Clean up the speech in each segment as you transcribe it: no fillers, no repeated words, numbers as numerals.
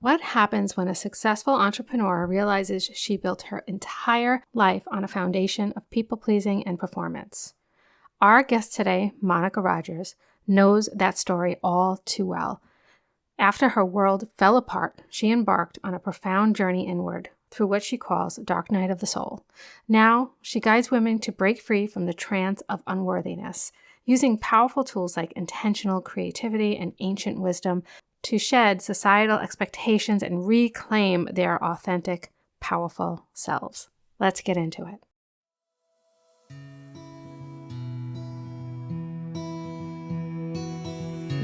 What happens when a successful entrepreneur realizes she built her entire life on a foundation of people-pleasing and performance? Our guest today, Monica Rodgers, knows that story all too well. After her world fell apart, she embarked on a profound journey inward through what she calls Dark Night of the Soul. Now, she guides women to break free from the trance of unworthiness, using powerful tools like intentional creativity and ancient wisdom to shed societal expectations and reclaim their authentic, powerful selves. Let's get into it.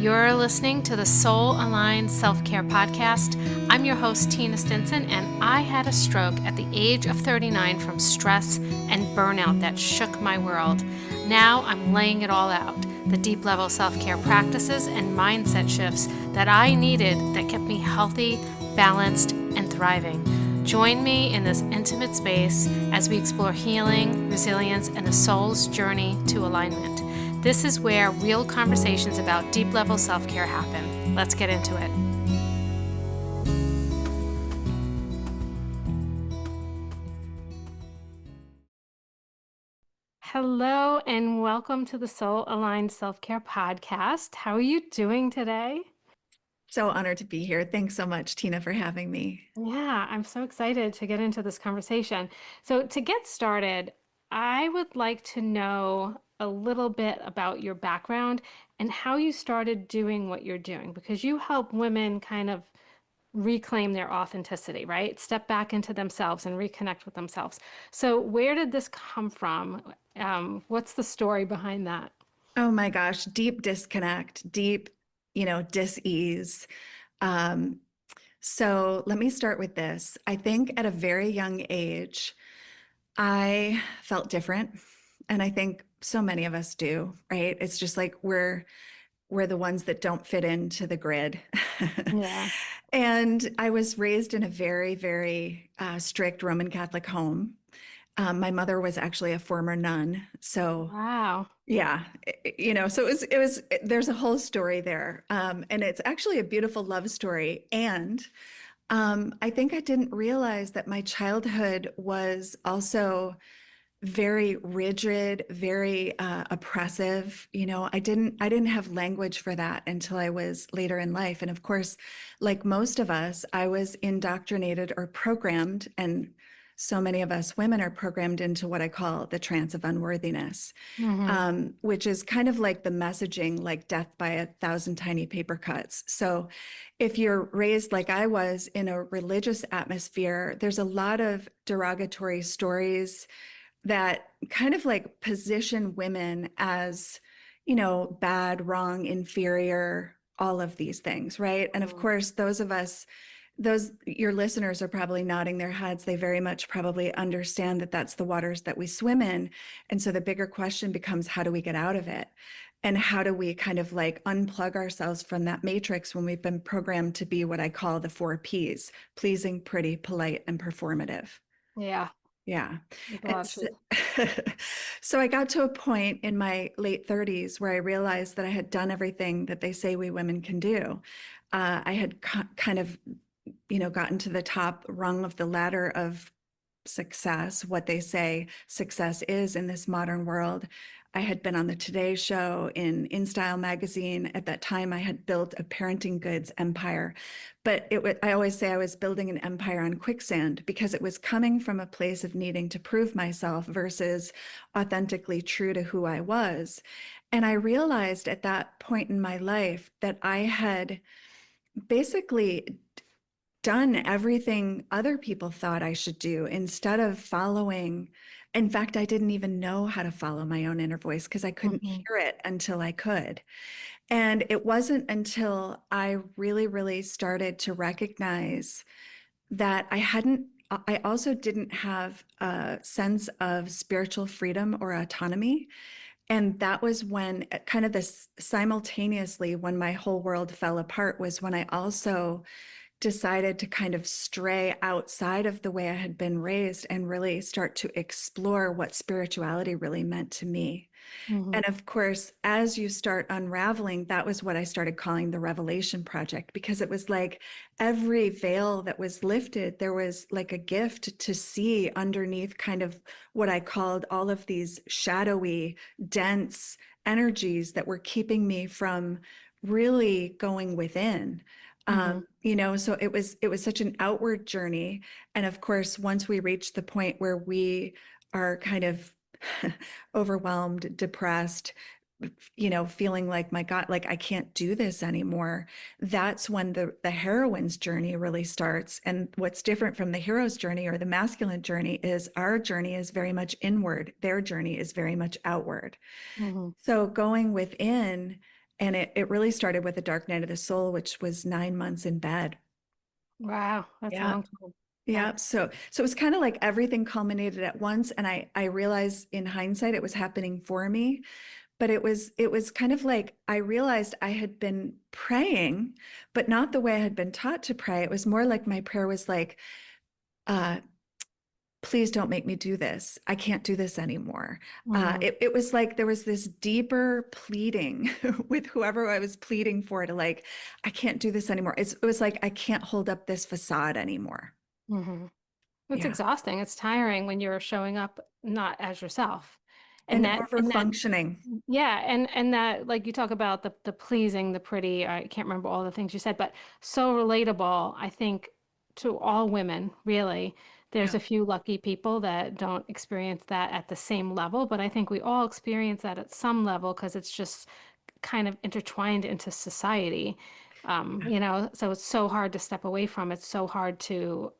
You're listening to the Soul Aligned Self-Care Podcast. I'm your host, Tina Stinson, and I had a stroke at the age of 39 from stress and burnout that shook my world. Now I'm laying it all out, the deep level self-care practices and mindset shifts that I needed that kept me healthy, balanced, and thriving. Join me in this intimate space as we explore healing, resilience, and the soul's journey to alignment. This is where real conversations about deep-level self-care happen. Let's get into it. Hello, and welcome to the Soul Aligned Self-Care Podcast. How are you doing today? So honored to be here. Thanks so much, Tina, for having me. Yeah, I'm so excited to get into this conversation. So, to get started, I would like to know a little bit about your background and how you started doing what you're doing, because you help women kind of reclaim their authenticity, right? Step back into themselves and reconnect with themselves. So, where did this come from? What's the story behind that? Oh my gosh, deep disconnect, deep, dis-ease. Um, so let me start with this. I think at a very young age, I felt different. And I think so many of us do, right? It's just like we're the ones that don't fit into the grid. Yeah. And I was raised in a very, very strict Roman Catholic home. My mother was actually a former nun. So Wow. yeah, so there's a whole story there. And it's actually a beautiful love story. And I think I didn't realize that my childhood was also very rigid, very oppressive. I didn't have language for that until I was later in life. And of course, like most of us, I was indoctrinated or programmed, and so many of us women are programmed into what I call the trance of unworthiness, Hmm. which is kind of like the messaging, like death by a thousand tiny paper cuts. So if you're raised like I was in a religious atmosphere, there's a lot of derogatory stories that kind of like position women as, bad, wrong, inferior, all of these things, right? And of course, your listeners are probably nodding their heads. They very much probably understand that that's the waters that we swim in. And so the bigger question becomes, how do we get out of it? And how do we kind of like unplug ourselves from that matrix when we've been programmed to be what I call the 4 Ps: pleasing, pretty, polite, and performative. Yeah, Yeah. there's a And lot of truth. so I got to a point in my late 30s where I realized that I had done everything that they say we women can do. I had kind of, gotten to the top rung of the ladder of success, what they say success is in this modern world. I had been on the Today Show, in InStyle magazine. At that time, I had built a parenting goods empire. But I always say I was building an empire on quicksand, because it was coming from a place of needing to prove myself versus authentically true to who I was. And I realized at that point in my life that I had basically done everything other people thought I should do instead of following. In fact, I didn't even know how to follow my own inner voice because I couldn't Hmm. hear it until I could. And it wasn't until I really, really started to recognize that I also didn't have a sense of spiritual freedom or autonomy. And that was when kind of this simultaneously, when my whole world fell apart, was when I also decided to kind of stray outside of the way I had been raised and really start to explore what spirituality really meant to me. Mm-hmm. And of course, as you start unraveling, that was what I started calling the Revelation Project, because it was like every veil that was lifted, there was like a gift to see underneath kind of what I called all of these shadowy, dense energies that were keeping me from really going within. Mm-hmm. So it was such an outward journey. And of course, once we reached the point where we are kind of overwhelmed, depressed, feeling like, my God, like I can't do this anymore. That's when the heroine's journey really starts. And what's different from the hero's journey or the masculine journey is our journey is very much inward. Their journey is very much outward. Mm-hmm. So going within, and it really started with the dark night of the soul, which was 9 months in bed. Wow, that's a Yeah. long time. Yeah. Yeah. So it was kind of like everything culminated at once. And I realized in hindsight it was happening for me. But it was kind of like I realized I had been praying, but not the way I had been taught to pray. It was more like my prayer was like, uh, please don't make me do this. I can't do this anymore. Mm-hmm. It was like there was this deeper pleading with whoever I was pleading for to like, I can't do this anymore. It was like, I can't hold up this facade anymore. Mm-hmm. It's Yeah. exhausting. It's tiring when you're showing up not as yourself. And And that over-functioning. yeah, and that like you talk about the pleasing, the pretty, I can't remember all the things you said, but so relatable, I think, to all women, really. There's Yeah. a few lucky people that don't experience that at the same level, but I think we all experience that at some level because it's just kind of intertwined into society. So it's so hard to step away from. It's so hard to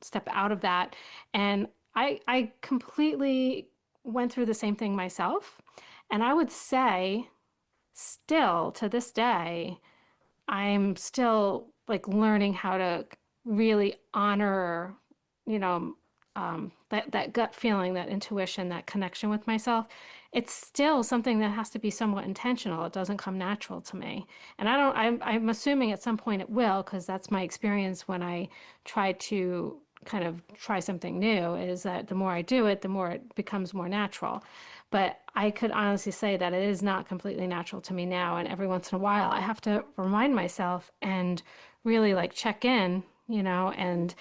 step out of that. And I completely went through the same thing myself. And I would say, still to this day, I'm still like learning how to really honor, you know, that gut feeling, that intuition, that connection with myself. It's still something that has to be somewhat intentional. It doesn't come natural to me, and I don't. I'm assuming at some point it will, because that's my experience when I try to kind of try something new. Is that the more I do it, the more it becomes more natural. But I could honestly say that it is not completely natural to me now. And every once in a while, I have to remind myself and really like check in, and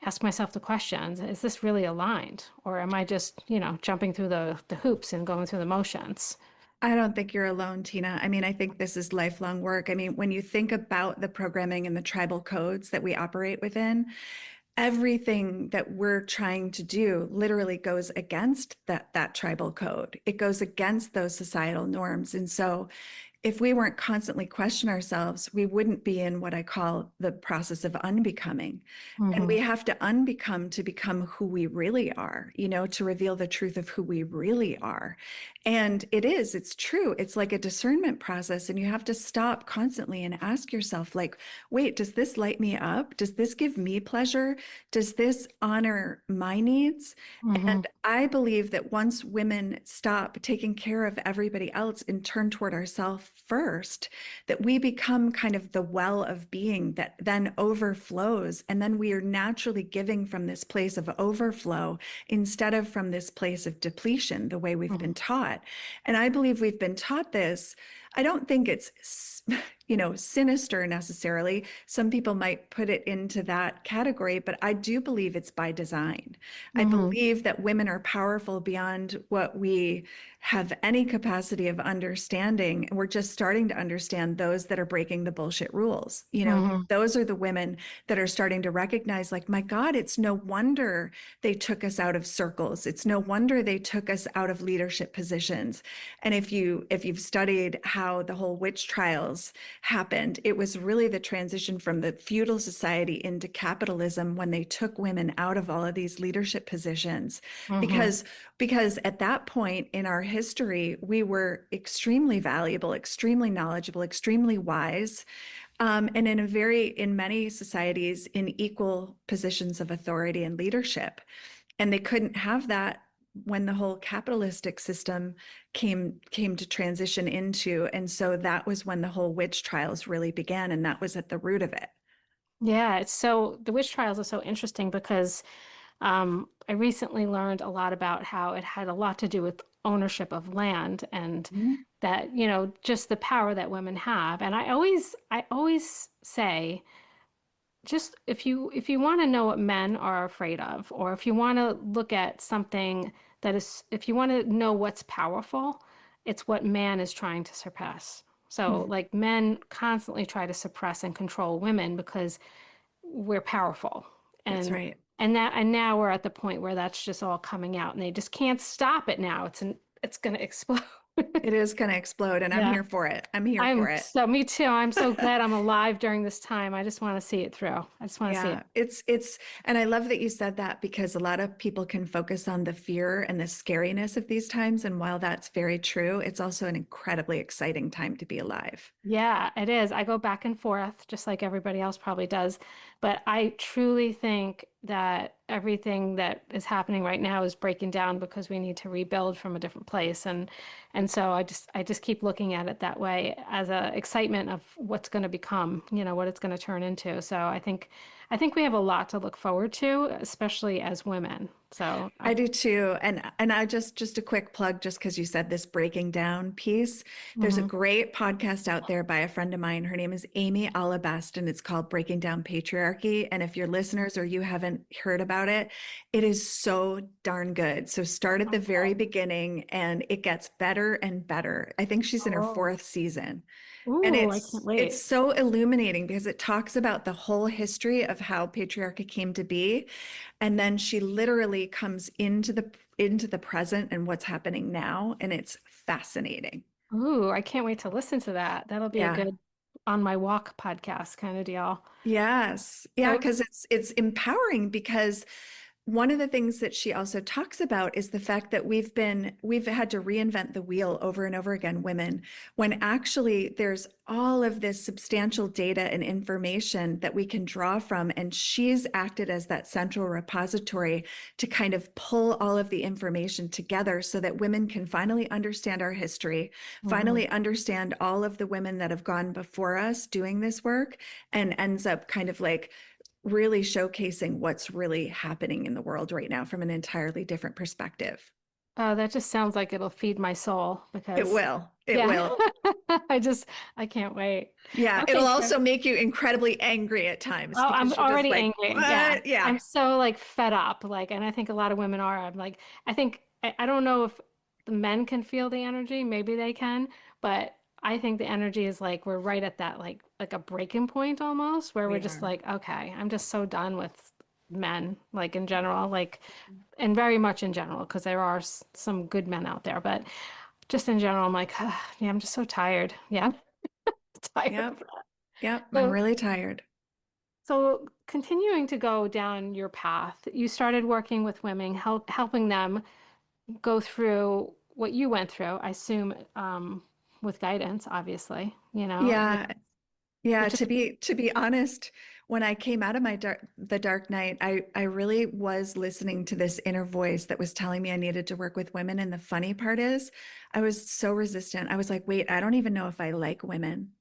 ask myself the questions. Is this really aligned? Or am I just, jumping through the hoops and going through the motions? I don't think you're alone, Tina. I mean, I think this is lifelong work. I mean, when you think about the programming and the tribal codes that we operate within, everything that we're trying to do literally goes against that tribal code. It goes against those societal norms. And so if we weren't constantly question ourselves, we wouldn't be in what I call the process of unbecoming. And Mm-hmm. we have to unbecome to become who we really are, to reveal the truth of who we really are. And it's true. It's like a discernment process. And you have to stop constantly and ask yourself, like, wait, does this light me up? Does this give me pleasure? Does this honor my needs? Mm-hmm. And I believe that once women stop taking care of everybody else and turn toward ourselves first, that we become kind of the well of being that then overflows. And then we are naturally giving from this place of overflow instead of from this place of depletion, the way we've been taught. And I believe we've been taught this. I don't think it's, sinister necessarily. Some people might put it into that category, but I do believe it's by design. I Mm-hmm. believe that women are powerful beyond what we have any capacity of understanding. And we're just starting to understand those that are breaking the bullshit rules. Mm-hmm. Those are the women that are starting to recognize, like, my God, it's no wonder they took us out of circles. It's no wonder they took us out of leadership positions. And if you've studied how the whole witch trials happened, it was really the transition from the feudal society into capitalism when they took women out of all of these leadership positions. Mm-hmm. Because at that point in our history, we were extremely valuable, extremely knowledgeable, extremely wise, and in many societies, in equal positions of authority and leadership. And they couldn't have that when the whole capitalistic system came to transition into. And so that was when the whole witch trials really began, and that was at the root of it. Yeah, it's so the witch trials are so interesting because I recently learned a lot about how it had a lot to do with ownership of land and Mhm. that, just the power that women have. And I always say, just if you want to know what men are afraid of, or if you want to look at something that is, if you want to know what's powerful, it's what man is trying to suppress. So, Mhm. like, men constantly try to suppress and control women because we're powerful. That's And right. now we're at the point where that's just all coming out and they just can't stop it now. It's going to explode. It is going to explode, and I'm Yeah. here for it. I'm here for it. Me too. I'm so glad I'm alive during this time. I just want to see it through. I just want to see it. Yeah, and I love that you said that because a lot of people can focus on the fear and the scariness of these times. And while that's very true, it's also an incredibly exciting time to be alive. Yeah, it is. I go back and forth, just like everybody else probably does. But I truly think that everything that is happening right now is breaking down because we need to rebuild from a different place. And so I just keep looking at it that way as a excitement of what's going to become, what it's going to turn into. So I think we have a lot to look forward to, especially as women. So I do too. And I just a quick plug, just because you said this breaking down piece. There's a mhm. great podcast out there by a friend of mine. Her name is Amy Alabast, and it's called Breaking Down Patriarchy. And if your listeners or you haven't heard about it, it is so darn good. So start at the very Okay. beginning and it gets better and better. I think she's in her Oh. fourth season. And Ooh, I can't it's wait. so illuminating because it talks about the whole history of how patriarchy came to be. And then she literally comes into the present and what's happening now. And it's fascinating. Ooh, I can't wait to listen to that. That'll be a Yeah. good on my walk podcast kind of deal. Yes. Yeah, So, because it's empowering because one of the things that she also talks about is the fact that we've had to reinvent the wheel over and over again, women, when actually there's all of this substantial data and information that we can draw from. And she's acted as that central repository to kind of pull all of the information together so that women can finally understand our history, mhm. finally understand all of the women that have gone before us doing this work, and ends up kind of like really showcasing what's really happening in the world right now from an entirely different perspective. Oh, that just sounds like it'll feed my soul It because, will. It yeah, will. I just, I can't wait. Yeah, it'll Okay, also Karen. make you incredibly angry at times Oh, I'm because you're just already like, angry. Yeah. what? Yeah. I'm so like fed up. Like, and I think a lot of women are. I'm like, I don't know if the men can feel the energy. Maybe they can, but I think the energy is like we're right at that like a breaking point almost where we're We just are. like, okay, I'm just so done with men, like in general, like, and very much in general, because there are some good men out there, but just in general, I'm like, yeah, I'm just so tired. Yeah, tired of Yep. that. Yep. I'm So really tired. So, continuing to go down your path, you started working with women, helping them go through what you went through, I assume, with guidance, obviously, Yeah. Yeah, which is, to be honest, when I came out of the dark night, I really was listening to this inner voice that was telling me I needed to work with women. And the funny part is, I was so resistant. I was like, wait, I don't even know if I like women.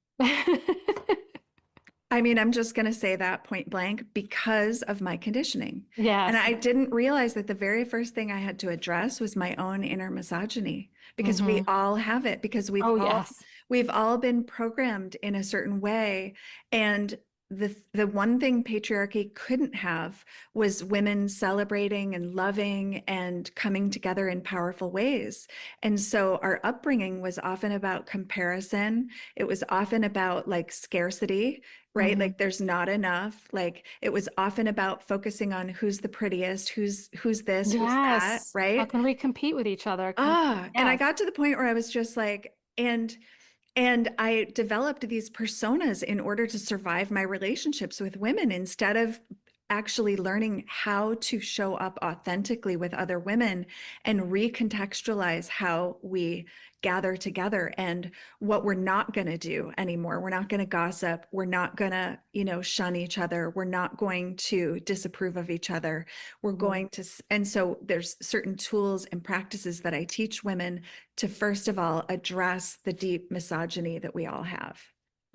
I mean, I'm just going to say that point blank because of my conditioning. And yes. I didn't realize that the very first thing I had to address was my own inner misogyny because we Hmm. all have it because we've Oh, all yes. we've all been programmed in a certain way. And the one thing patriarchy couldn't have was women celebrating and loving and coming together in powerful ways. And so our upbringing was often about comparison. It was often about like scarcity, right? Hmm. Like there's not enough. Like it was often about focusing on who's the prettiest, who's this, who's that, Yes. How right? can we compete with each other? And I Yes. got to the point where I was just like, and I developed these personas in order to survive my relationships with women instead of actually learning how to show up authentically with other women and recontextualize how we gather together and what we're not going to do anymore. We're not going to gossip. We're not going to, shun each other. We're not going to disapprove of each other. We're Mhm. going to, and so there's certain tools and practices that I teach women to, first of all, address the deep misogyny that we all have.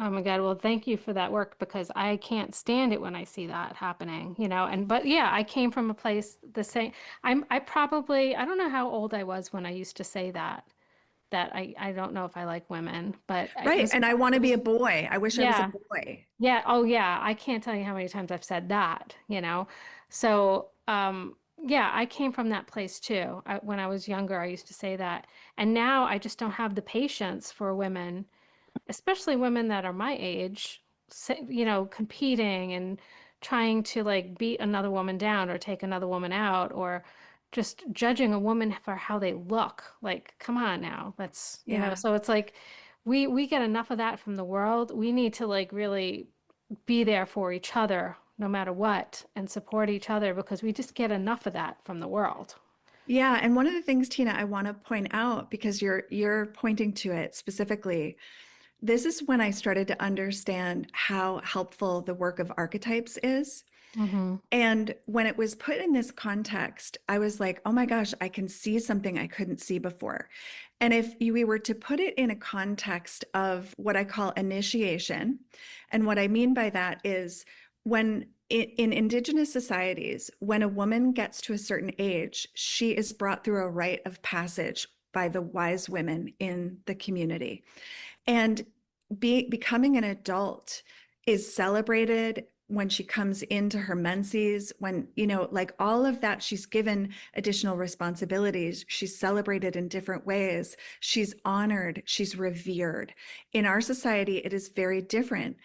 Oh my God. Well, thank you for that work because I can't stand it when I see that happening, and but yeah, I came from a place the same. I probably I don't know how old I was when I used to say that I don't know if I like women, but it Right. was And I want it to be was a boy. I wish I was a yeah. boy. Yeah, oh yeah, I can't tell you how many times I've said that. So, yeah, I came from that place too. When I was younger, I used to say that. And now I just don't have the patience for women, especially women that are my age, competing and trying to like beat another woman down or take another woman out or just judging a woman for how they look. Like, come on now. Yeah. So it's like we get enough of that from the world. We need to like really be there for each other no matter what and support each other because we just get enough of that from the world. Yeah. And one of the things, Tina, I want to point out because you're pointing to it specifically. This is when I started to understand how helpful the work of archetypes is. Mm-hmm. And when it was put in this context, I was like, oh my gosh, I can see something I couldn't see before. And if we were to put it in a context of what I call initiation, and what I mean by that is when in indigenous societies, when a woman gets to a certain age, she is brought through a rite of passage by the wise women in the community. And becoming an adult is celebrated when she comes into her menses, when, like all of that, she's given additional responsibilities. She's celebrated in different ways. She's honored. She's revered. In our society, it is very different.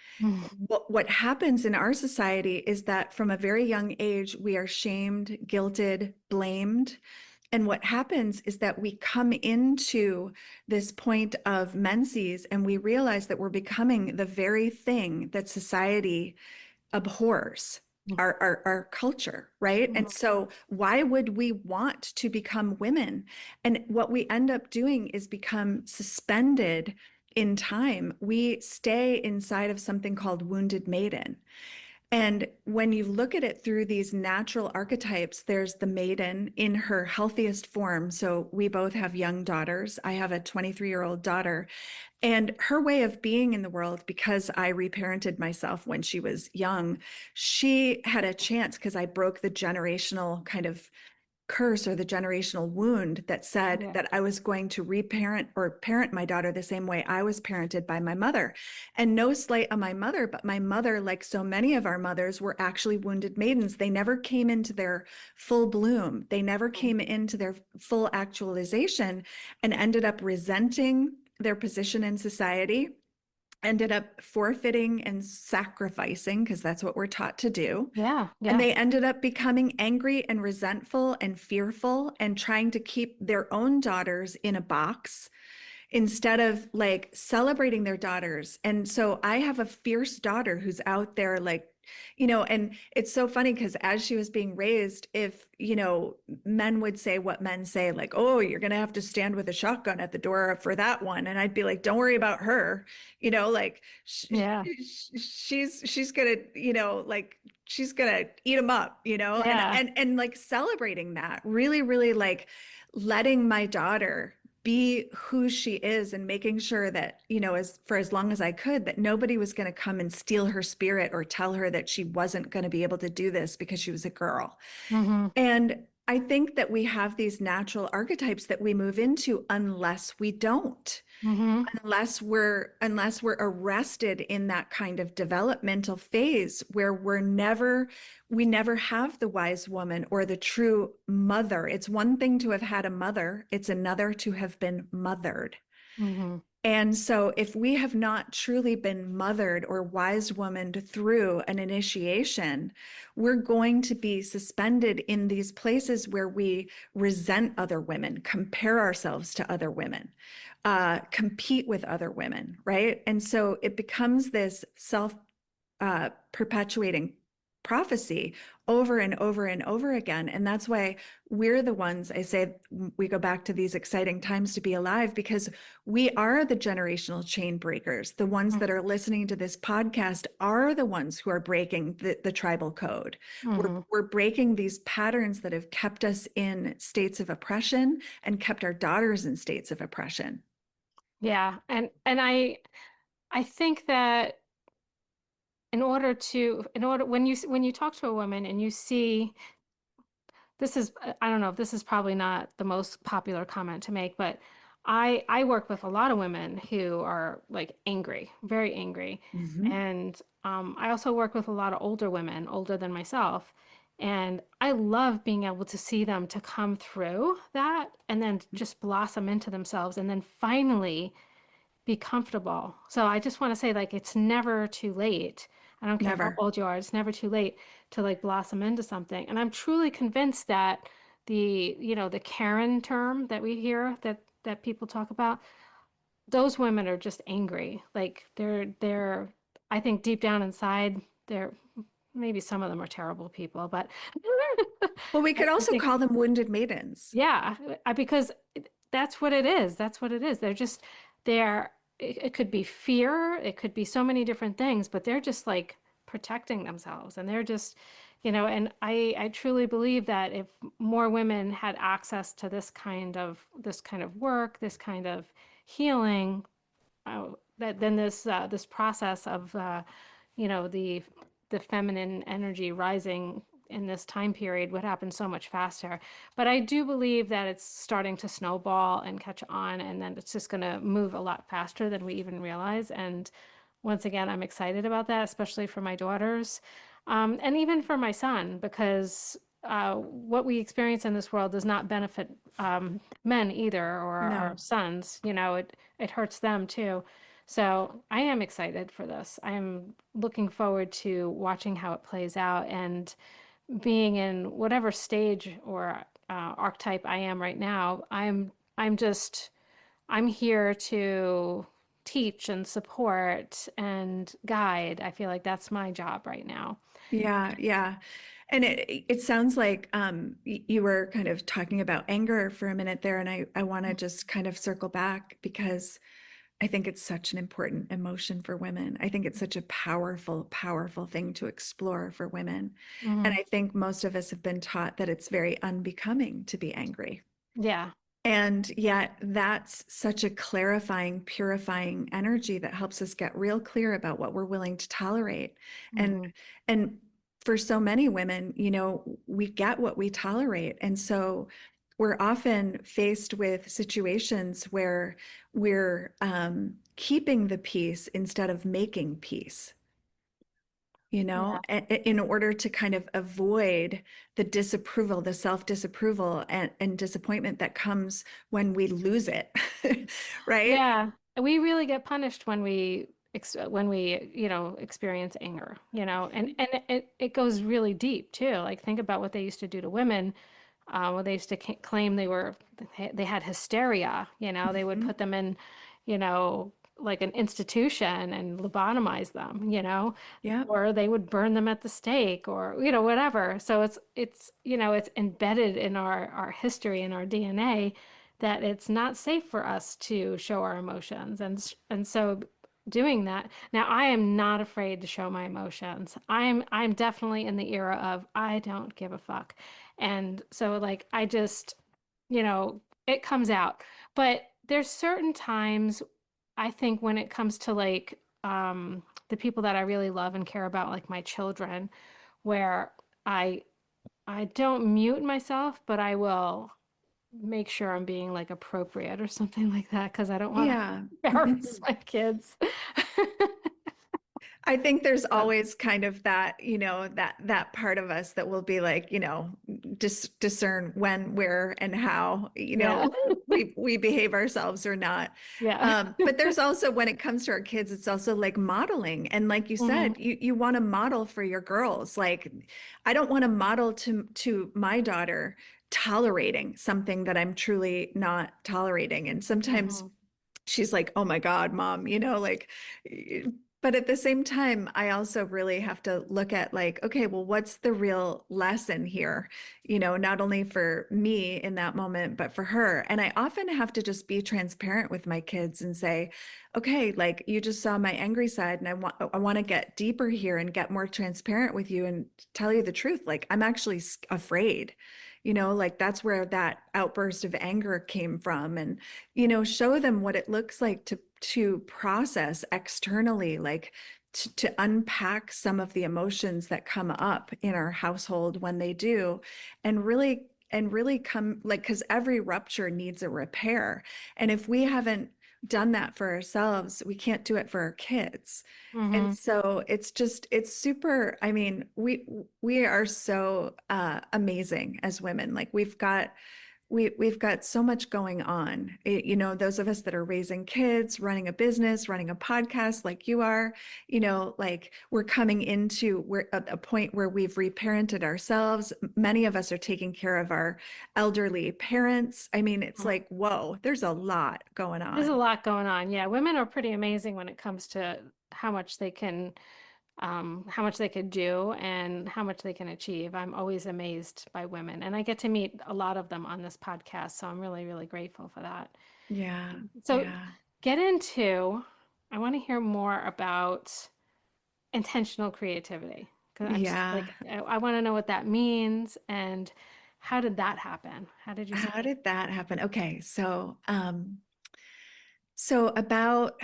What happens in our society is that from a very young age, we are shamed, guilted, blamed. And what happens is that we come into this point of menses and we realize that we're becoming the very thing that society abhors. Our culture, right? And Mm-hmm. so, why would we want to become women? And what we end up doing is become suspended in time. We stay inside of something called wounded maiden. And when you look at it through these natural archetypes, there's the maiden in her healthiest form. So we both have young daughters. I have a 23-year-old daughter, and her way of being in the world, because I reparented myself when she was young, she had a chance because I broke the generational kind of curse or the generational wound that said Yeah. that I was going to reparent or parent my daughter the same way I was parented by my mother. And no slight on my mother, but my mother, like so many of our mothers, were actually wounded maidens. They never came into their full bloom, they never came into their full actualization and ended up resenting their position in society, ended up forfeiting and sacrificing because that's what we're taught to do. Yeah, And yeah. they ended up becoming angry and resentful and fearful and trying to keep their own daughters in a box instead of like celebrating their daughters. And so I have a fierce daughter who's out there like, and it's so funny because as she was being raised, if, men would say what men say, like, oh, you're going to have to stand with a shotgun at the door for that one. And I'd be like, don't worry about her, like Yeah. she's going to, like, she's going to eat them up, and, Yeah. and like celebrating that really, really like letting my daughter be who she is and making sure that, as long as I could, that nobody was going to come and steal her spirit or tell her that she wasn't going to be able to do this because she was a girl. Mm-hmm. And I think that we have these natural archetypes that we move into unless we don't, Mm-hmm. unless we're arrested in that kind of developmental phase where we never have the wise woman or the true mother. It's one thing to have had a mother, it's another to have been mothered. Mm-hmm. And so, if we have not truly been mothered or wise womaned through an initiation, we're going to be suspended in these places where we resent other women, compare ourselves to other women, compete with other women, right? And so it becomes this self perpetuating prophecy over and over and over again. And that's why we're the ones, I say, we go back to these exciting times to be alive because we are the generational chain breakers. The ones that are listening to this podcast are the ones who are breaking the tribal code. Mm-hmm. We're breaking these patterns that have kept us in states of oppression and kept our daughters in states of oppression. Yeah. And I think that when you talk to a woman and you see this is I don't know if this is probably not the most popular comment to make, but I work with a lot of women who are like angry, very angry, Hmm. and I also work with a lot of older women, older than myself, and I love being able to see them to come through that and then just blossom into themselves, and then finally be comfortable. So I just want to say, like, it's never too late. I don't care how Never. old you are, it's never too late to like blossom into something. And I'm truly convinced that the Karen term that we hear that people talk about, those women are just angry. Like they're I think deep down inside, they're maybe some of them are terrible people, but Well, we could I also think call them wounded maidens. yeah, because that's what it is. That's what it is. They're, it could be fear, it could be so many different things, but they're just like protecting themselves. And they're just, and I truly believe that if more women had access to this kind of work, this kind of healing, that then this process of the feminine energy rising in this time period would happen so much faster. But I do believe that it's starting to snowball and catch on, and then it's just going to move a lot faster than we even realize. And once again, I'm excited about that, especially for my daughters, and even for my son, because what we experience in this world does not benefit men either, or our No. sons. It hurts them too. So I am excited for this. I am looking forward to watching how it plays out and being in whatever stage or archetype I am right now. I'm here to teach and support and guide. I feel like that's my job right now. Yeah, yeah. And it sounds like you were kind of talking about anger for a minute there, and I want to just kind of circle back because I think it's such an important emotion for women. I think it's such a powerful, powerful thing to explore for women. And Hmm. I think most of us have been taught that it's very unbecoming to be angry. Yeah. And yet, that's such a clarifying, purifying energy that helps us get real clear about what we're willing to tolerate. And Hmm. and for so many women, we get what we tolerate. And so we're often faced with situations where we're keeping the peace instead of making peace, Yeah. in order to kind of avoid the disapproval, the self-disapproval and disappointment that comes when we lose it, right? Yeah. We really get punished when we experience anger, and it goes really deep too. Like think about what they used to do to women. When they used to claim they had hysteria, they would Mhm. put them in, like an institution and lobotomize them, Yep. or they would burn them at the stake or, whatever. So it's embedded in our history and our DNA that it's not safe for us to show our emotions. And so doing that, now I am not afraid to show my emotions. I'm definitely in the era of I don't give a fuck. And so like I just, it comes out. But there's certain times I think when it comes to like the people that I really love and care about, like my children, where I I don't mute myself, but I will make sure I'm being like appropriate or something like that because I don't want to Yeah. embarrass my kids. I think there's So, always kind of that, that part of us that will be like, discern when, where, and how, yeah. we behave ourselves or not. Yeah. But there's also when it comes to our kids, it's also like modeling. And like you Hmm. said, you want to model for your girls. Like I don't want to model to my daughter tolerating something that I'm truly not tolerating. And sometimes Hmm. she's like, oh my God, mom, like, but at the same time, I also really have to look at like, okay, well, what's the real lesson here? Not only for me in that moment, but for her. And I often have to just be transparent with my kids and say, okay, like you just saw my angry side and I want to get deeper here and get more transparent with you and tell you the truth. Like I'm actually afraid, like that's where that outburst of anger came from. And show them what it looks like to process externally, like to unpack some of the emotions that come up in our household when they do, and really come, like, because every rupture needs a repair. And if we haven't done that for ourselves, we can't do it for our kids. And Mm-hmm. so it's super, I mean, we are so amazing as women. Like we've got so much going on. Those of us that are raising kids, running a business, running a podcast like you are, like we're coming into we're at a point where we've reparented ourselves. Many of us are taking care of our elderly parents. I mean, it's like, whoa, there's a lot going There's a on. lot going on. Yeah, women are pretty amazing when it comes to how much they could do and how much they can achieve. I'm always amazed by women, and I get to meet a lot of them on this podcast, so I'm really, really grateful for that. Yeah, So, yeah, get into, I want to hear more about intentional creativity because I'm just yeah. like, I want to know what that means and how did that happen? How did you How start? did that happen? Okay, so about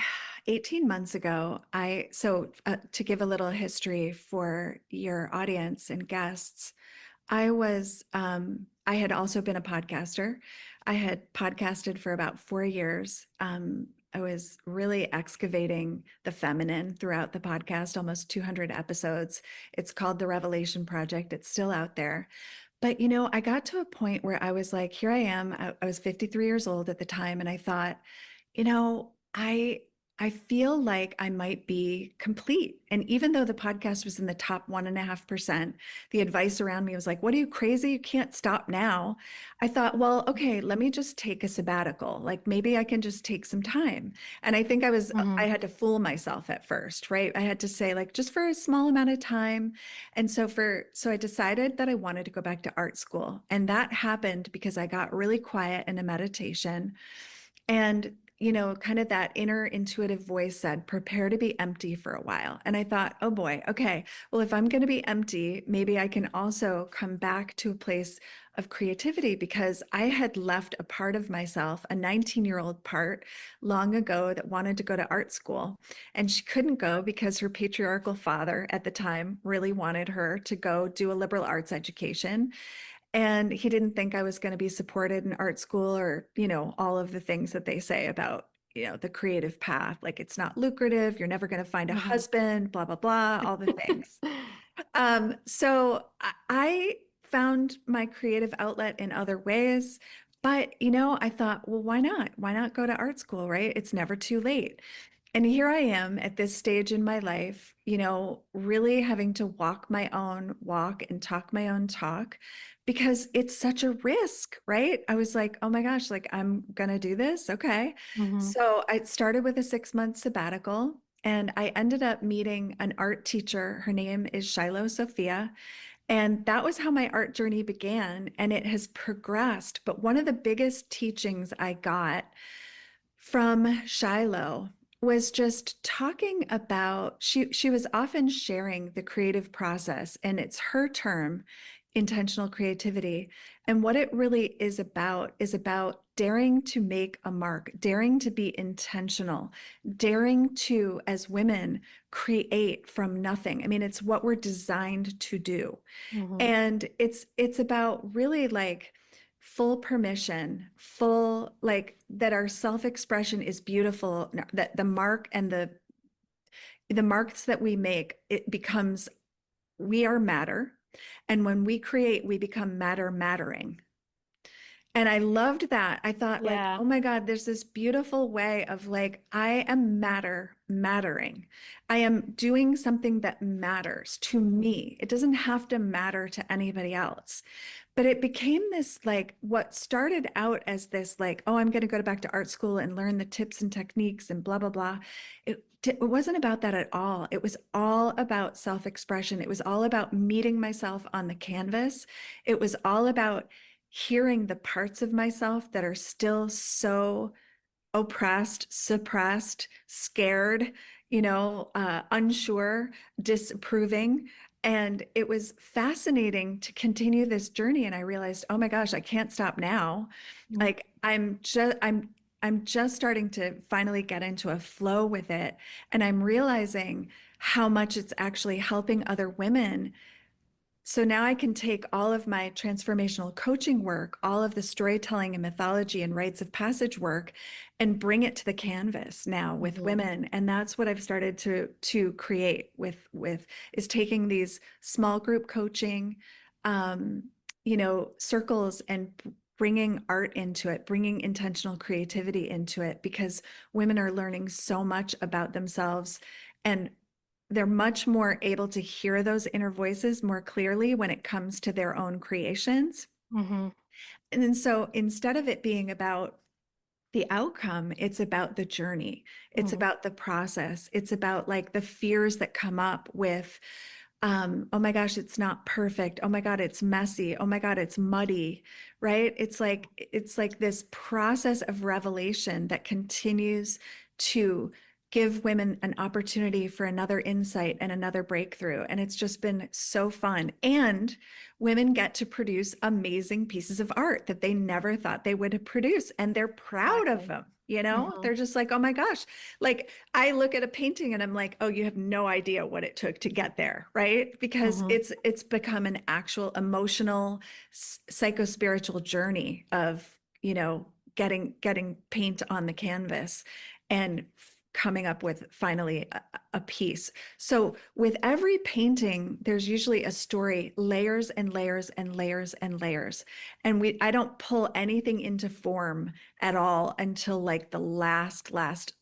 18 months ago, to give a little history for your audience and guests, I had also been a podcaster. I had podcasted for about 4 years. I was really excavating the feminine throughout the podcast, almost 200 episodes. It's called The Revelation Project. It's still out there. But, I got to a point where I was like, here I am. I was 53 years old at the time. And I thought, you know, I I feel like I might be complete. And even though the podcast was in the top 1.5%, the advice around me was like, what are you crazy? You can't stop now. I thought, well, okay, let me just take a sabbatical. Like maybe I can just take some time. And I think Mm-hmm. I had to fool myself at first, right? I had to say like just for a small amount of time. And so I decided that I wanted to go back to art school. And that happened because I got really quiet in a meditation. And, kind of that inner intuitive voice said, prepare to be empty for a while. And I thought, oh boy, okay, well, if I'm going to be empty, maybe I can also come back to a place of creativity because I had left a part of myself, a 19-year-old part, long ago that wanted to go to art school. And she couldn't go because her patriarchal father at the time really wanted her to go do a liberal arts education. And he didn't think I was going to be supported in art school or, all of the things that they say about, the creative path. Like it's not lucrative. You're never going to find a Mm-hmm. husband, blah, blah, blah, all the things. So I found my creative outlet in other ways. But, I thought, well, why not? Why not go to art school, right? It's never too late. And here I am at this stage in my life, really having to walk my own walk and talk my own talk because it's such a risk, right? I was like, oh my gosh, like I'm going to do this. Okay. Mm-hmm. So I started with a 6 month sabbatical and I ended up meeting an art teacher. Her name is Shiloh Sophia. And that was how my art journey began. And it has progressed. But one of the biggest teachings I got from Shiloh was just talking about she was often sharing the creative process and it's her term intentional creativity, and what it really is about daring to make a mark, daring to be intentional, daring to, as women, create from nothing. I mean, it's what we're designed to do. Mm-hmm. And it's about really like full permission, full like that our self-expression is beautiful, that the mark and the marks that we make, it becomes we are matter. And when we create, we become mattering. And I loved that. I thought like, Yeah. oh my God, there's this beautiful way of like, I am mattering. I am doing something that matters to me. It doesn't have to matter to anybody else. But it became this like what started out as this like, oh, I'm going to go back to art school and learn the tips and techniques and blah, blah, blah. It wasn't about that at all. It was all about self-expression. It was all about meeting myself on the canvas. It was all about hearing the parts of myself that are still so oppressed, suppressed, scared, unsure, disapproving. And it was fascinating to continue this journey. And I realized, oh my gosh, I can't stop now. Like I'm I'm just starting to finally get into a flow with it, and I'm realizing how much it's actually helping other women. So now I can take all of my transformational coaching work, all of the storytelling and mythology and rites of passage work, and bring it to the canvas now with Mm-hmm. women. And that's what I've started to create with is taking these small group coaching, um, circles, and bringing art into it, bringing intentional creativity into it, because women are learning so much about themselves, and they're much more able to hear those inner voices more clearly when it comes to their own creations. Mm-hmm. And then so instead of it being about the outcome, it's about the journey. It's Mm-hmm. about the process. It's about like the fears that come up with, oh my gosh, it's not perfect. Oh my God, it's messy. Oh my God, it's muddy, right? It's like this process of revelation that continues to give women an opportunity for another insight and another breakthrough. And it's just been so fun. And women get to produce amazing pieces of art that they never thought they would produce. And they're proud of Exactly. them. Mm-hmm. They're just like, oh my gosh. Like I look at a painting and I'm like, oh, you have no idea what it took to get there, right? Because Mm-hmm. it's become an actual emotional, psycho-spiritual journey of, getting paint on the canvas and coming up with finally a piece. So with every painting, there's usually a story, layers and layers and layers and layers. And I don't pull anything into form at all until like the last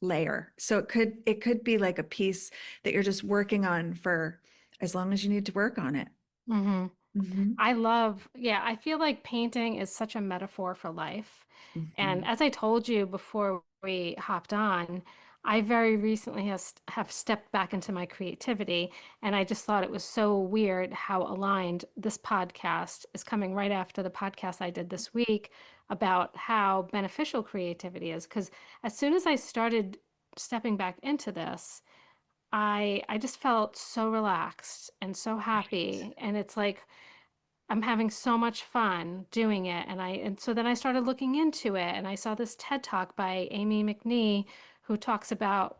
layer. So it could be like a piece that you're just working on for as long as you need to work on it. Mm-hmm. Hmm. Yeah, I feel like painting is such a metaphor for life. And Hmm. as I told you before we hopped on, I very recently have stepped back into my creativity. And I just thought it was so weird how aligned this podcast is coming right after the podcast I did this week about how beneficial creativity is. Because as soon as I started stepping back into this, I just felt so relaxed and so Right. happy. And it's like, I'm having so much fun doing it. And so then I started looking into it and I saw this TED Talk by Amy McNee who talks about,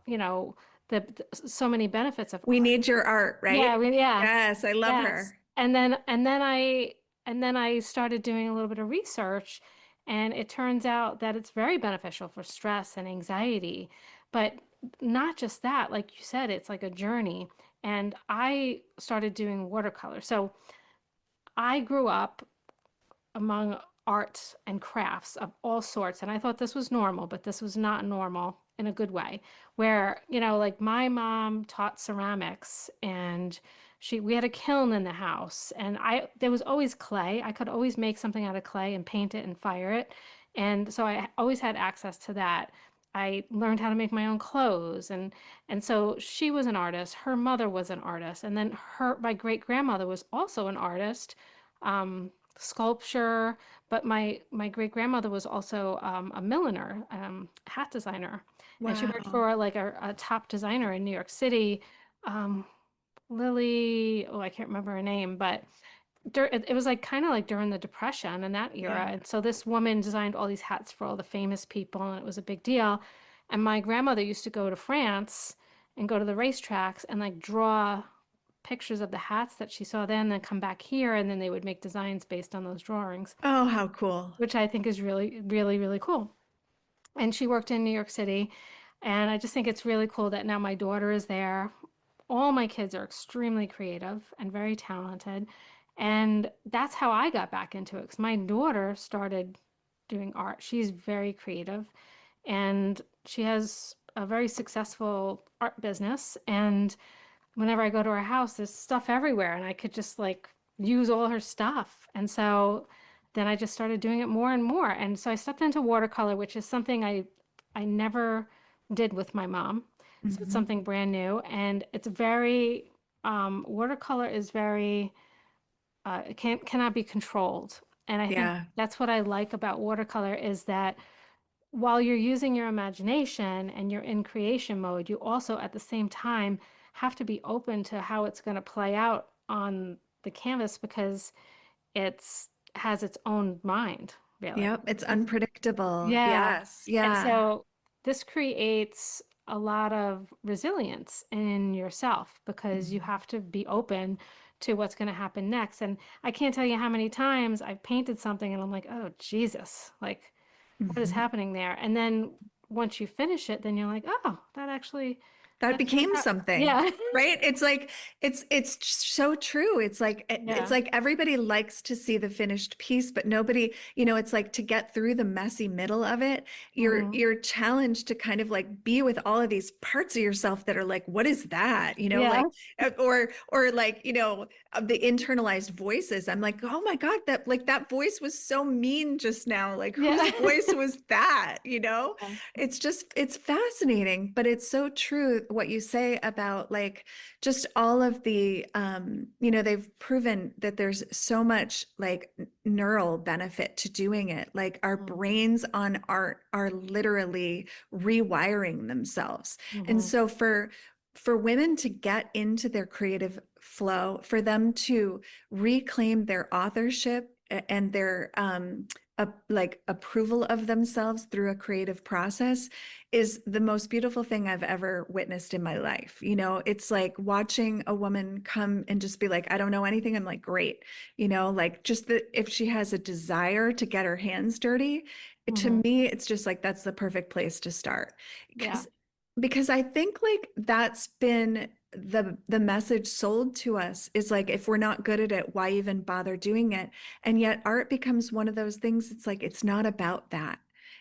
so many benefits of We art. need your art, Yeah, right? Yes, I love yes. her. And then I started doing a little bit of research and it turns out that it's very beneficial for stress and anxiety. But not just that, like you said, it's like a journey. And I started doing watercolor. So I grew up among arts and crafts of all sorts. And I thought this was normal, but this was not normal in a good way. Where, like my mom taught ceramics and we had a kiln in the house and there was always clay. I could always make something out of clay and paint it and fire it. And so I always had access to that. I learned how to make my own clothes and so she was an artist. Her mother was an artist. And then my great grandmother was also an artist. Sculpture, but my great grandmother was also a milliner, hat designer, and she worked Wow. for like a top designer in New York City, um, Lily. Oh, I can't remember her name, but it was like kind of like during the Depression and that era, Yeah. and so this woman designed all these hats for all the famous people, and it was a big deal. And my grandmother used to go to France and go to the racetracks and like draw pictures of the hats that she saw then come back here and then they would make designs based on those drawings, Oh, how cool. which I think is really, really, really cool. And she worked in New York City. And I just think it's really cool that now my daughter is there. All my kids are extremely creative and very talented. And that's how I got back into it because my daughter started doing art. She's very creative and she has a very successful art business. And whenever I go to her house, there's stuff everywhere, and I could just like use all her stuff. And so then I just started doing it more and more. And so I stepped into watercolor, which is something I never did with my mom. So it's Hmm. something brand new, and it's very watercolor is very it cannot be controlled. And I think Yeah. that's what I like about watercolor is that while you're using your imagination and you're in creation mode, you also at the same time have to be open to how it's going to play out on the canvas because it's has its own mind. really. Yep. It's It's, unpredictable. yeah. Yes. And Yeah. so this creates a lot of resilience in yourself because you Mhm. have to be open to what's going to happen next. And I can't tell you how many times I've painted something and I'm like, oh, Jesus, like, what is Mhm. happening there? And then once you finish it, then you're like, oh, That that turned became out. something, Yeah. right? It's like it's so true. It's Yeah. like everybody likes to see the finished piece, but nobody, you know, it's like to get through the messy middle of it, Hmm. you're challenged to kind of like be with all of these parts of yourself that are like, what is that? You know, Yeah. like or like, you know, the internalized voices. I'm like, oh my God, that like that voice was so mean just now. Like whose Yeah. voice was that? You know? Yeah. It's just, it's fascinating, but it's so true what you say about like just all of the, you know, they've proven that there's so much like neural benefit to doing it. Like our brains on art are literally rewiring themselves. And Mm-hmm. so for women to get into their creative flow, for them to reclaim their authorship and their like approval of themselves through a creative process is the most beautiful thing I've ever witnessed in my life. You know, it's like watching a woman come and just be like, I don't know anything. I'm like, great. You know, like just that if she has a desire to get her hands dirty, to Hmm. me, it's just like that's the perfect place to start. Yeah. Because I think like that's been the message sold to us is like if we're not good at it, why even bother doing it? And yet art becomes one of those things. It's like it's not about that.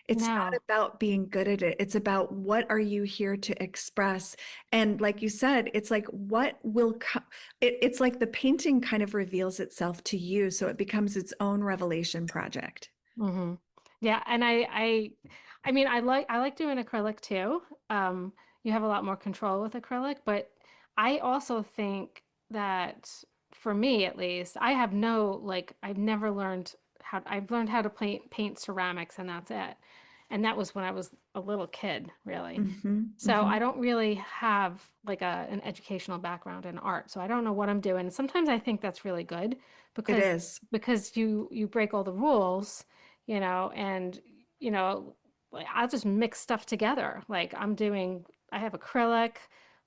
It's not No. about being good at it. It's about what are you here to express? And like you said, it's like what will come. It's like the painting kind of reveals itself to you, so it becomes its own revelation project. Hmm. Yeah, and I mean, I like doing acrylic too. You have a lot more control with acrylic, but I also think that for me at least, I have no like I've never learned how I've learned how to paint ceramics and that's it. And that was when I was a little kid, really. Hmm. So I Hmm. don't really have like an educational background in art, so I don't know what I'm doing. Sometimes I think that's really good It because is. you break all the rules, and like I'll just mix stuff together. Like I have acrylic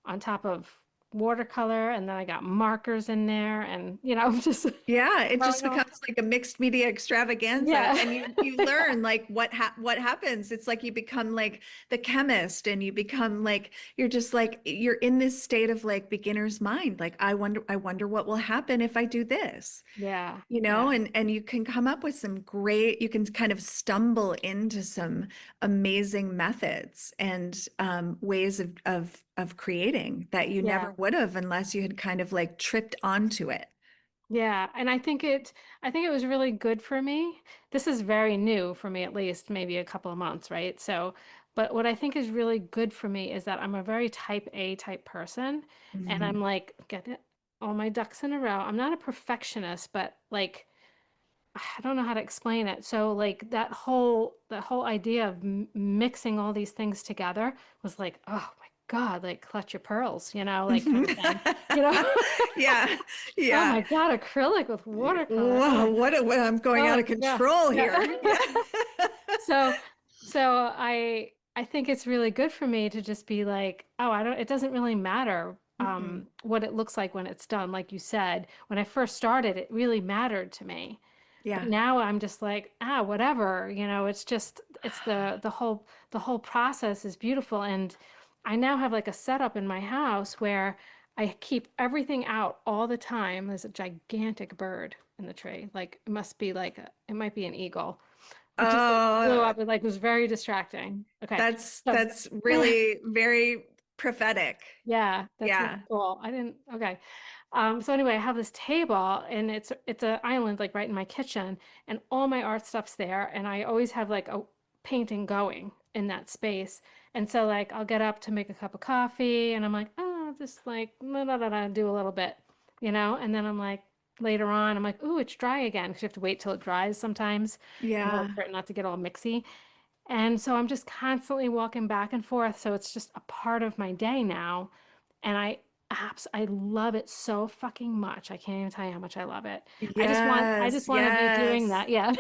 on top of watercolor, and then I got markers in there, and just Yeah, it just throwing all. becomes like a mixed media extravaganza, Yeah, and you learn like what happens. It's like you become like the chemist, and you become like you're just like you're in this state of like beginner's mind. Like I wonder what will happen if I do this, yeah, you know, yeah, and you can come up with some great. You can kind of stumble into some amazing methods and ways of creating that you never yeah. would have unless you had kind of like tripped onto it. Yeah, and I think it was really good for me. This is very new for me, at least maybe a couple of months, right? So, but what I think is really good for me is that I'm a very type A type person, and I'm Mhm. like get it all my ducks in a row. I'm not a perfectionist, but like I don't know how to explain it. So like that whole idea of m mixing all these things together was like, oh my God, like clutch your pearls, like kind Mhm. of thing, you know? Yeah, Oh yeah. my God, acrylic with watercolor. Whoa, Oh, what I'm going out oh of yeah. control Yeah. here. Yeah. So I think it's really good for me to just be like, oh, I don't it doesn't really matter Mm-mm. what it looks like when it's done. Like you said, when I first started, it really mattered to me. But Yeah. now I'm just like, whatever, it's just it's the whole process is beautiful. And I now have like a setup in my house where I keep everything out all the time. There's a gigantic bird in the tree. Like it might be an eagle. It just like flew Oh, up. It like was very distracting. Okay. So that's really very prophetic. yeah, that's really Yeah. cool. I didn't, okay. So anyway, I have this table and it's an island like right in my kitchen and all my art stuff's there and I always have like a painting going in that space. And so like I'll get up to make a cup of coffee and I'm like, oh, just like do a little bit, and then I'm like later on, I'm like, ooh, it's dry again because you have to wait till it dries sometimes in order Yeah. for it not to get all mixy. And so I'm just constantly walking back and forth. So it's just a part of my day now. And I love it so fucking much. I can't even tell you how much I love it. I just Yes. want to be doing Yes. that. Yeah.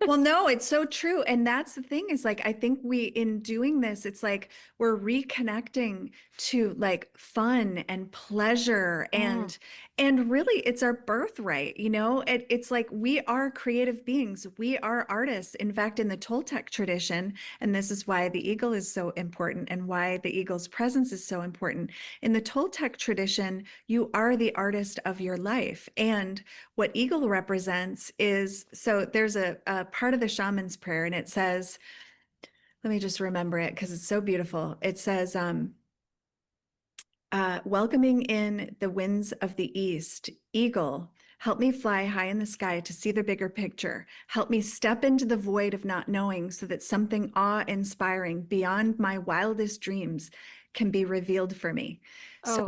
Well, no, it's so true. And that's the thing is like, I think in doing this, it's like we're reconnecting to like fun and pleasure Mm, and really it's our birthright, it's like we are creative beings. We are artists. In fact, in the Toltec tradition, and this is why the eagle is so important and why the eagle's presence is so important. In the Toltec tradition, you are the artist of your life. And what eagle represents is so there's a part of the shaman's prayer, and it says, let me just remember it because it's so beautiful. It says, welcoming in the winds of the east, eagle, help me fly high in the sky to see the bigger picture. Help me step into the void of not knowing so that something awe-inspiring beyond my wildest dreams can be revealed for me. So oh,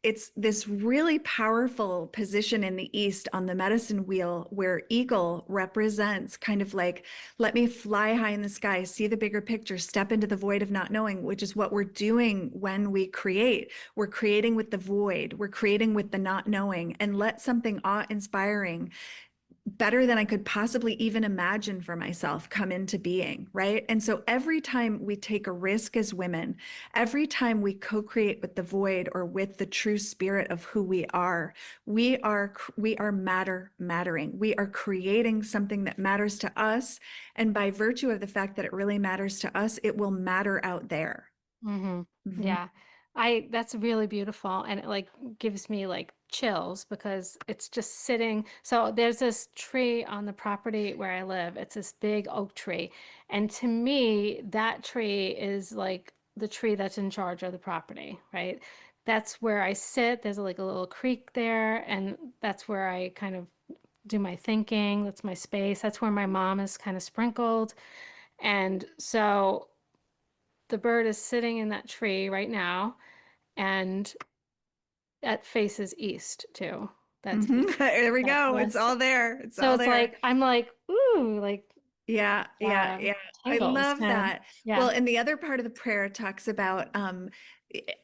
it's this really powerful position in the East on the medicine wheel where eagle represents kind of like, let me fly high in the sky, see the bigger picture, step into the void of not knowing, which is what we're doing when we create. We're creating with the void, we're creating with the not knowing, and let something awe-inspiring, better than I could possibly even imagine for myself, come into being, right? And so every time we take a risk as women, every time we co-create with the void or with the true spirit of who we are mattering. We are creating something that matters to us, and by virtue of the fact that it really matters to us, it will matter out there. hmm. Mhm. Yeah. That's really beautiful. And it like gives me like chills because it's just sitting. So there's this tree on the property where I live. It's this big oak tree. And to me, that tree is like the tree that's in charge of the property, right? That's where I sit. There's like a little creek there, and that's where I kind of do my thinking. That's my space. That's where my mom is kind of sprinkled. And so the bird is sitting in that tree right now, and that faces east too. That's Mhm. There we that's go. It's west. all there. It's So all it's there. like I'm like, ooh, like Yeah, yeah, yeah. I tingles love kind of. that. Well, Yeah. and the other part of the prayer talks about,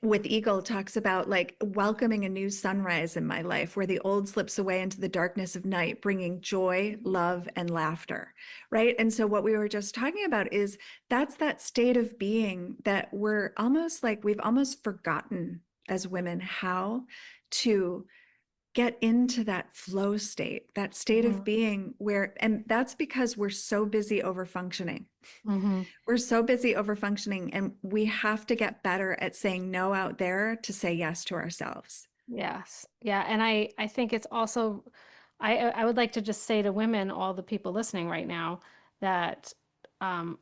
with Eagle, talks about like welcoming a new sunrise in my life where the old slips away into the darkness of night, bringing joy, love, and laughter. Right. And so what we were just talking about is that's that state of being that we've almost forgotten as women how to get into that flow state, that state of Hmm. being where, and that's because we're so busy over functioning. Hmm. We're so busy over functioning, and we have to get better at saying no out there to say yes to ourselves. Yes. Yeah. And I think it's also I would like to just say to women, all the people listening right now, that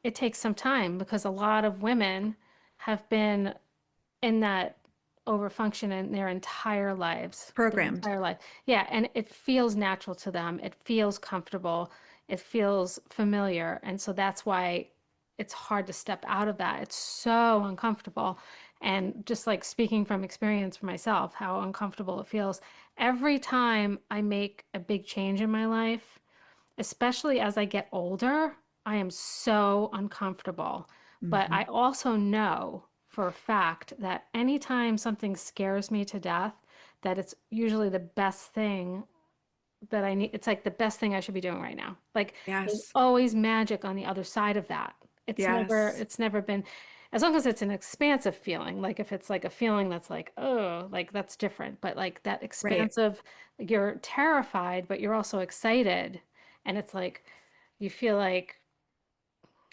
it takes some time because a lot of women have been in that overfunction in their Programmed. entire life. Yeah, and it feels natural to them. It feels comfortable. It feels familiar. And so that's why it's hard to step out of that. It's so uncomfortable. And just like speaking from experience for myself, how uncomfortable it feels. Every time I make a big change in my life, especially as I get older, I am so uncomfortable. But I Mhm. also know for a fact that anytime something scares me to death, that it's usually the best thing that I need. It's like the best thing I should be doing right now. Like there's Yes. always magic on the other side of that. Yes. It's never been, as long as it's an expansive feeling, like if it's like a feeling that's like, oh, like that's different. But like that Right. expansive, like you're terrified, but you're also excited. And it's like, you feel like,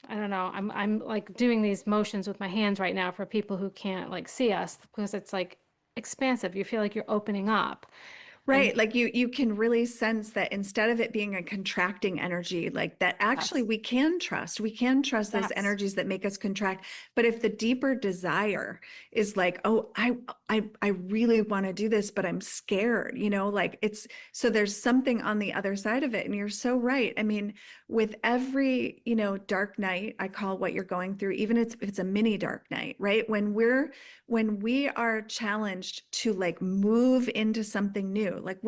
I don't know, I'm like doing these motions with my hands right now for people who can't like see us because it's like expansive. You feel like you're opening up. And Right. Like you can really sense that instead of it being a contracting energy, like that actually yes, we can trust those yes, energies that make us contract. But if the deeper desire is like, oh, I really want to do this, but I'm scared, like it's so there's something on the other side of it. And you're so right. I mean, with every, dark night, I call what you're going through, even if it's a mini dark night, right? When we are challenged to like move into something new, like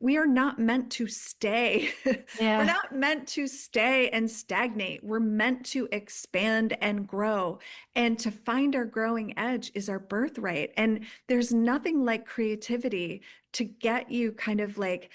we are not meant to stay. We're yeah. not meant to stay and stagnate. We're meant to expand and grow. And to find our growing edge is our birthright. And there's nothing like creativity to get you kind of like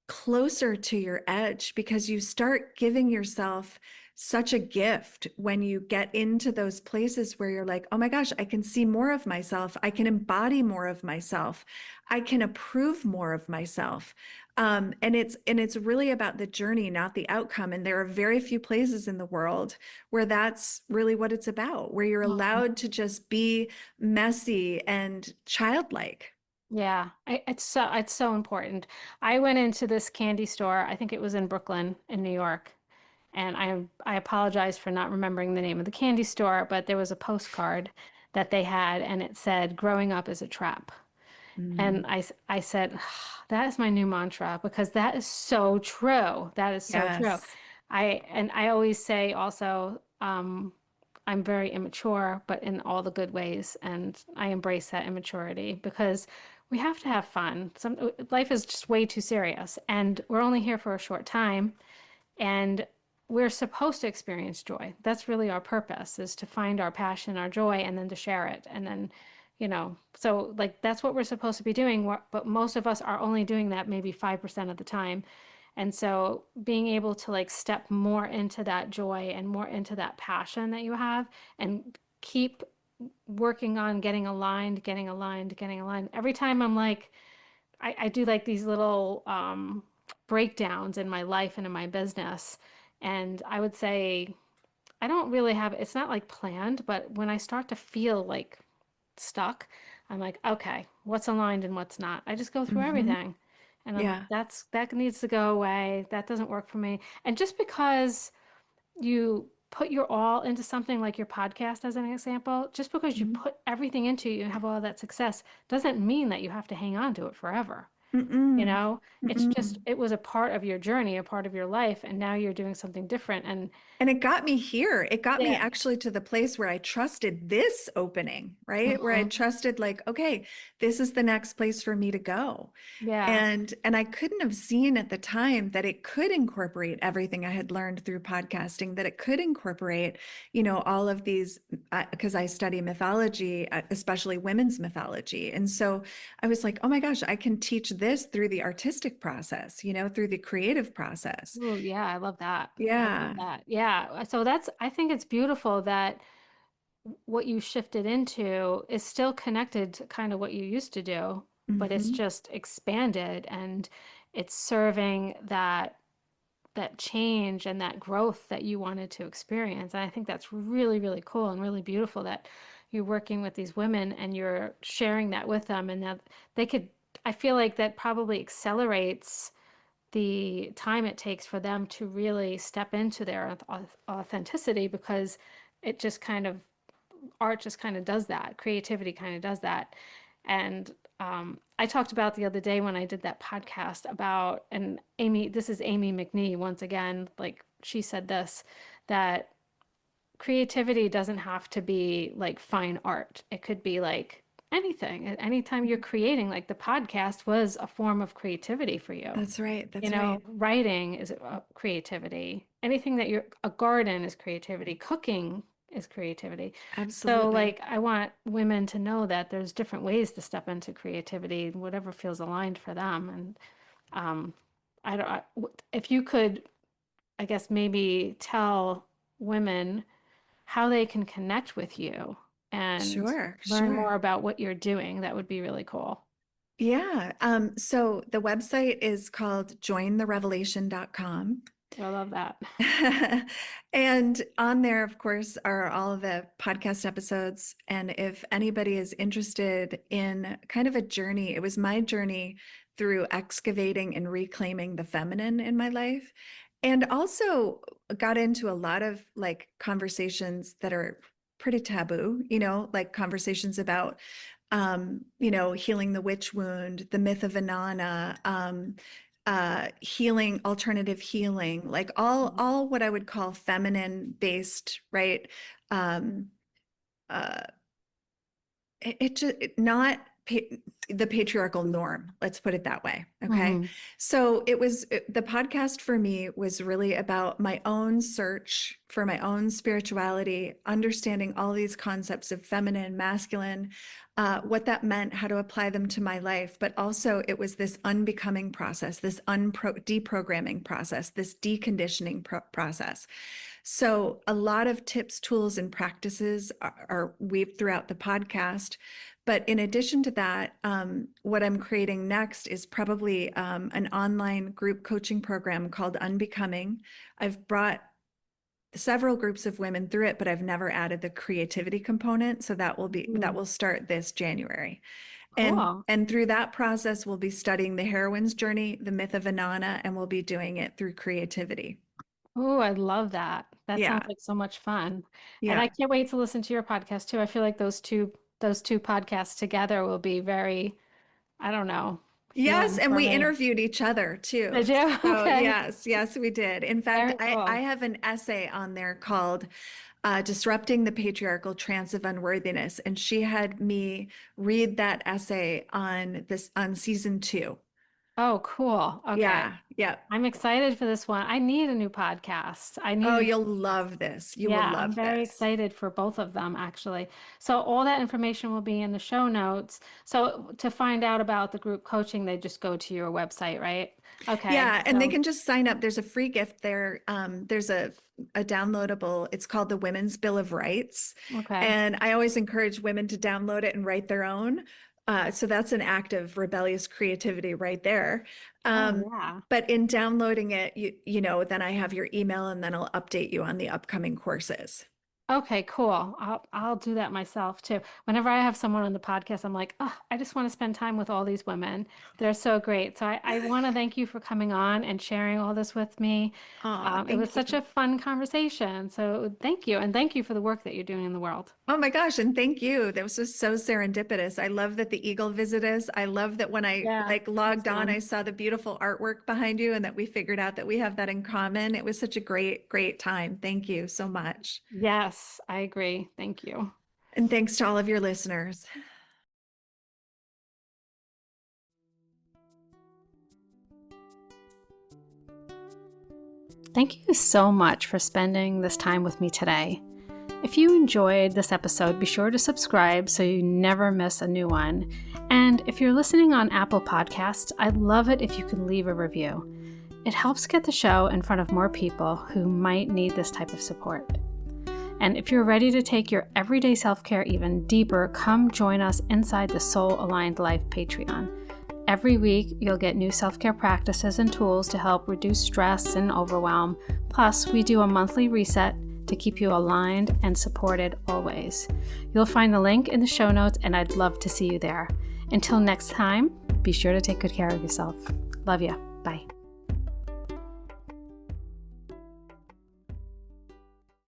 closer to your edge, because you start giving yourself such a gift when you get into those places where you're like, oh my gosh, I can see more of myself. I can embody more of myself. I can approve more of myself. And it's really about the journey, not the outcome. And there are very few places in the world where that's really what it's about, where you're Mhm. allowed to just be messy and childlike. Yeah, it's so important. I went into this candy store. I think it was in Brooklyn, in New York, and I apologize for not remembering the name of the candy store, but there was a postcard that they had, and it said, "Growing up is a trap." And Mm, I said, that is my new mantra because that is so true. That is so true. yes. I always say also, I'm very immature, but in all the good ways, and I embrace that immaturity because we have to have fun. Life is just way too serious, and we're only here for a short time, and we're supposed to experience joy. That's really our purpose, is to find our passion, our joy, and then to share it. And then, so like that's what we're supposed to be doing. But most of us are only doing that maybe 5% of the time. And so being able to like step more into that joy and more into that passion that you have and keep working on getting aligned, getting aligned, getting aligned. Every time I'm like, I do like these little breakdowns in my life and in my business. And I would say I don't really have, it's not like planned, but when I start to feel like stuck, I'm like, okay, what's aligned and what's not? I just go through Hmm. everything. And I'm like, Yeah. that needs to go away. That doesn't work for me. And just because you put your all into something like your podcast as an example, just because you Mhm. put everything into it, you have all that success, doesn't mean that you have to hang on to it forever. You Mm-mm. know, it's just, Mm-mm. it was a part of your journey, a part of your life, and now you're doing something different. And And it got me here. It got me yeah, actually to the place where I trusted this opening, right? Where I hmm, trusted like, okay, this is the next place for me to go. yeah, And I couldn't have seen at the time that it could incorporate everything I had learned through podcasting, that it could incorporate, all of these, because I study mythology, especially women's mythology. And so I was like, oh my gosh, I can teach this through the artistic process, through the creative process. oh yeah, I love that. I love Yeah. that. Yeah, so that's, I think it's beautiful that what you shifted into is still connected to kind of what you used to do, but it's Hmm. just expanded and it's serving that change and that growth that you wanted to experience. And I think that's really, really cool and really beautiful that you're working with these women and you're sharing that with them and that they could, I feel like that probably accelerates the time it takes for them to really step into their authenticity because it just kind of, art just kind of does that. Creativity kind of does that. And I talked about the other day when I did that podcast about, and Amy, this is Amy McNee once again, like she said this, that creativity doesn't have to be like fine art. It could be like anything. Anytime you're creating, like the podcast was a form of creativity for you. That's right. That's right. Writing is creativity. Anything that you're, a garden is creativity. Cooking is creativity. So, Absolutely. like, I want women to know that there's different ways to step into creativity, whatever feels aligned for them. And um, I don't, if you could, I guess, maybe tell women how they can connect with you and Sure, learn more sure. about what you're doing, that would be really cool. Yeah. So the website is called jointherevelation.com. I love that. And on there, of course, are all of the podcast episodes. And if anybody is interested in kind of a journey, it was my journey through excavating and reclaiming the feminine in my life. And also got into a lot of like conversations that are pretty taboo, like conversations about healing the witch wound, the myth of Inanna, healing, alternative healing, like Mhm. all what I would call feminine based, right? Um, uh, it just not the patriarchal norm. Let's put it that way. Okay. Mm-hmm. So the podcast for me was really about my own search for my own spirituality, understanding all these concepts of feminine, masculine, what that meant, how to apply them to my life. But also it was this unbecoming process, this deprogramming process, this deconditioning process. So a lot of tips, tools, and practices are weaved throughout the podcast. But in addition to that, what I'm creating next is probably an online group coaching program called Unbecoming. I've brought several groups of women through it, but I've never added the creativity component. So that will start this January. Cool. And through that process, we'll be studying the heroine's journey, the myth of Inanna, and we'll be doing it through creativity. Oh, I love that. That sounds Yeah. like so much fun. And I Yeah. can't wait to listen to your podcast too. I feel like those two podcasts together will be very, I don't know, Yes, healing and for we me. interviewed each other too. Did you? So Okay. yes, we did. In fact, Very I cool. have an essay on there called Disrupting the Patriarchal Trance of Unworthiness. And she had me read that essay on season 2. Oh, cool. Okay. Yeah, yeah. I'm excited for this one. I need a new podcast. I Oh, need, you'll love this. You will yeah, I'm love very this. excited for both of them actually. So all that information will be in the show notes. So to find out about the group coaching, they just go to your website, right? Okay. Yeah, and they So, can just sign up. There's a free gift there. There's a downloadable. It's called the Women's Bill of Rights, okay. and I always encourage women to download it and write their own. So that's an act of rebellious creativity right there. Oh, Um, yeah. but in downloading it, then I have your email, and then I'll update you on the upcoming courses. Okay, cool. I'll do that myself too. Whenever I have someone on the podcast, I'm like, oh, I just want to spend time with all these women. They're so great. So I want to thank you for coming on and sharing all this with me. Oh, It was thank such you. a fun conversation. So thank you. And thank you for the work that you're doing in the world. Oh my gosh, and thank you. That was just so serendipitous. I love that the eagle visited us. I love that when I Yeah, it was logged on, I fun. saw the beautiful artwork behind you and that we figured out that we have that in common. It was such a great, great time. Thank you so much. Yes, I agree. Thank you. And thanks to all of your listeners. Thank you so much for spending this time with me today. If you enjoyed this episode, be sure to subscribe so you never miss a new one. And if you're listening on Apple Podcasts, I'd love it if you could leave a review. It helps get the show in front of more people who might need this type of support. And if you're ready to take your everyday self-care even deeper, come join us inside the Soul Aligned Life Patreon. Every week, you'll get new self-care practices and tools to help reduce stress and overwhelm. Plus, we do a monthly reset to keep you aligned and supported always. You'll find the link in the show notes, and I'd love to see you there. Until next time, be sure to take good care of yourself. Love you. Bye.